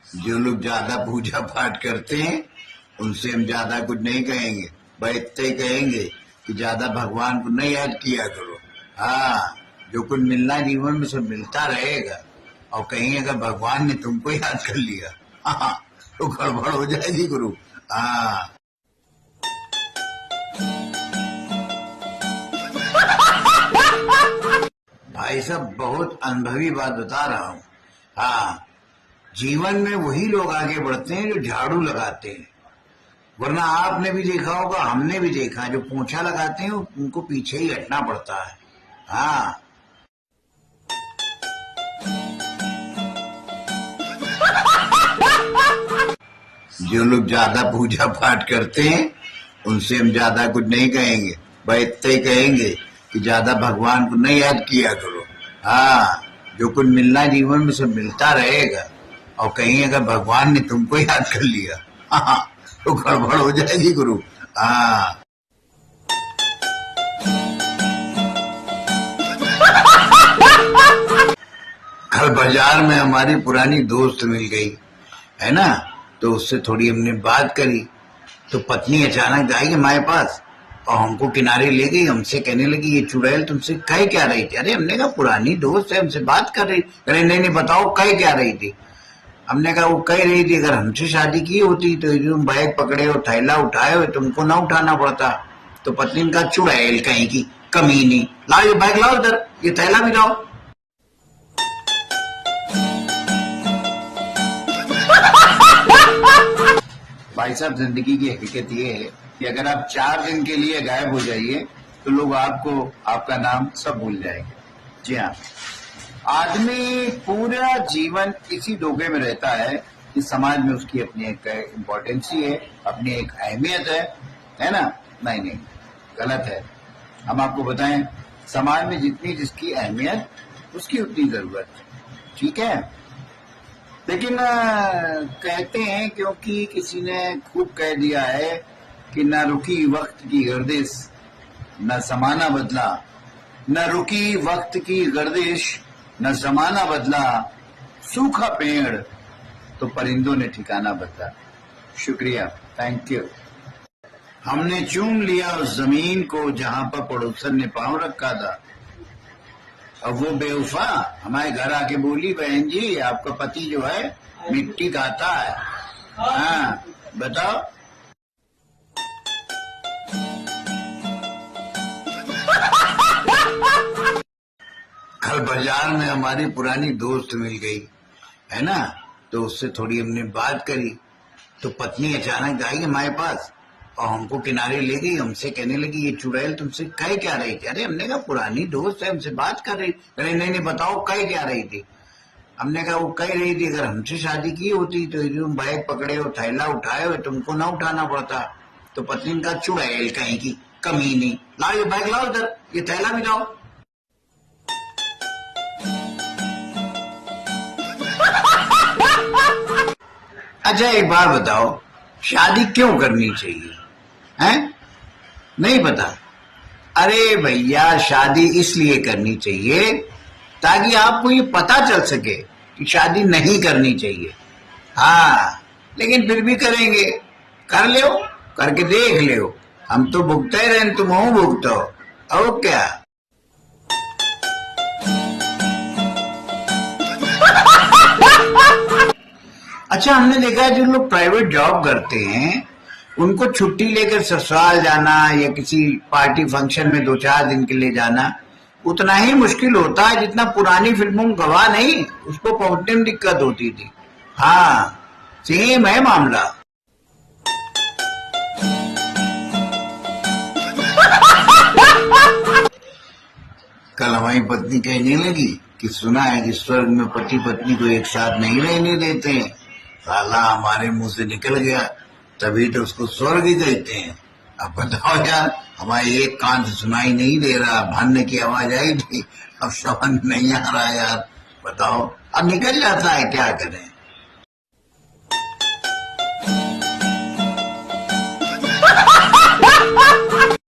जो लोग ज्यादा पूजा पाठ करते हैं उनसे हम ज्यादा कुछ नहीं कहेंगे, बस इतना ही कहेंगे कि ज्यादा भगवान को नहीं याद किया करो। हाँ, जो कुछ मिलना जीवन में सब मिलता रहेगा, और कहीं अगर भगवान ने तुमको याद कर लिया हाँ तो गड़बड़ हो जाएगी गुरु। हाँ, भाई साहब बहुत अनुभवी बात बता रहा हूँ। हाँ, जीवन में वही लोग आगे बढ़ते हैं जो झाड़ू लगाते हैं, वरना आपने भी देखा होगा, हमने भी देखा है, जो पोंछा लगाते हैं उनको पीछे ही हटना पड़ता है। हाँ, जो लोग ज्यादा पूजा पाठ करते हैं उनसे हम ज्यादा कुछ नहीं कहेंगे, बस इतना ही कहेंगे कि ज्यादा भगवान को नहीं याद किया करो। हाँ, जो कुछ मिलना जीवन में सब मिलता रहेगा, और कहीं अगर भगवान ने तुमको याद कर लिया हाँ तो गड़बड़ हो जाएगी गुरु। हाँ, कल बाजार में हमारी पुरानी दोस्त मिल गई है ना, तो उससे थोड़ी हमने बात करी, तो पत्नी अचानक आई हमारे पास और हमको किनारे ले गई, हमसे कहने लगी ये चुड़ैल तुमसे कह क्या रही थी। अरे हमने कहा पुरानी दोस्त है, हमसे बात कर रही। अरे नहीं नहीं बताओ कह क्या रही थी। हमने कहा वो कह रही थी अगर हमसे शादी की होती तो तुम बैग पकड़े हो, थैला उठाए हो, तुमको ना उठाना पड़ता। तो पत्नी ने कहा चुड़ैल कहीं की, कमीनी, लाओ ये बैग लाओ इधर, ये थैला भी लाओ। भाई साहब जिंदगी की हकीकत ये है कि अगर आप 4 दिन के लिए गायब हो जाइए तो लोग आपको, आपका नाम सब भूल जाएंगे। जी हाँ, आदमी पूरा जीवन इसी धोखे में रहता है कि समाज में उसकी अपनी एक इम्पोर्टेंस है, अपनी एक अहमियत है ना। नहीं नहीं, गलत है। हम आपको बताएं, समाज में जितनी जिसकी अहमियत उसकी उतनी जरूरत है, ठीक है। लेकिन कहते हैं क्योंकि किसी ने खूब कह दिया है कि न रुकी वक्त की गर्दिश न जमाना बदला, न रुकी वक्त की गर्दिश न जमाना बदला, सूखा पेड़ तो परिंदों ने ठिकाना बदला। शुक्रिया, थैंक यू। हमने चूम लिया उस जमीन को जहां पर पड़ोसन ने पांव रखा था। अब वो बेवफा हमारे घर आके बोली बहन जी आपका पति जो है मिट्टी खाता है। हाँ बताओ। कल बाजार में हमारी पुरानी दोस्त मिल गई है ना, तो उससे थोड़ी हमने बात करी, तो पत्नी अचानक आई हमारे पास और हमको किनारे ले गई, हमसे कहने लगी ये चुड़ैल तुमसे कह क्या रही थी। अरे हमने कहा पुरानी दोस्त है, हमसे बात कर रही। अरे नहीं नहीं बताओ कह क्या रही थी। हमने कहा वो कह रही थी अगर हमसे शादी की होती तो तुम बैग पकड़े हो, थैला उठाए हो, तुमको ना उठाना पड़ता। तो पत्नी ने कहा चुड़ैल कहीं की, कमीनी, लाओ ये बैग लाओ इधर, ये थैला भी लाओ। अच्छा एक बात बताओ, शादी क्यों करनी चाहिए हैं? नहीं पता? अरे भैया शादी इसलिए करनी चाहिए ताकि आपको ये पता चल सके कि शादी नहीं करनी चाहिए। हाँ, लेकिन फिर भी करेंगे, कर लो, करके देख लो। हम तो भुगते रहे, तुम हो भुगतो, और क्या। अच्छा हमने देखा है जो लोग प्राइवेट जॉब करते हैं उनको छुट्टी लेकर ससुराल जाना या किसी पार्टी फंक्शन में 2-4 दिन के लिए जाना उतना ही मुश्किल होता है जितना पुरानी फिल्मों में गवाह नहीं उसको पहुंचने में दिक्कत होती थी। हाँ, सेम है मामला। कल हमारी पत्नी कहने लगी कि सुना है कि स्वर्ग में पति पत्नी को एक साथ नहीं रहने देते हैं। साला हमारे मुंह से निकल गया, तभी तो उसको स्वर्ग ही कहते हैं। अब बताओ यार, हमारे एक कान से सुनाई नहीं दे रहा, भानने की आवाज आई थी, अब समझ नहीं आ रहा यार। बताओ, अब निकल जाता है, क्या करें।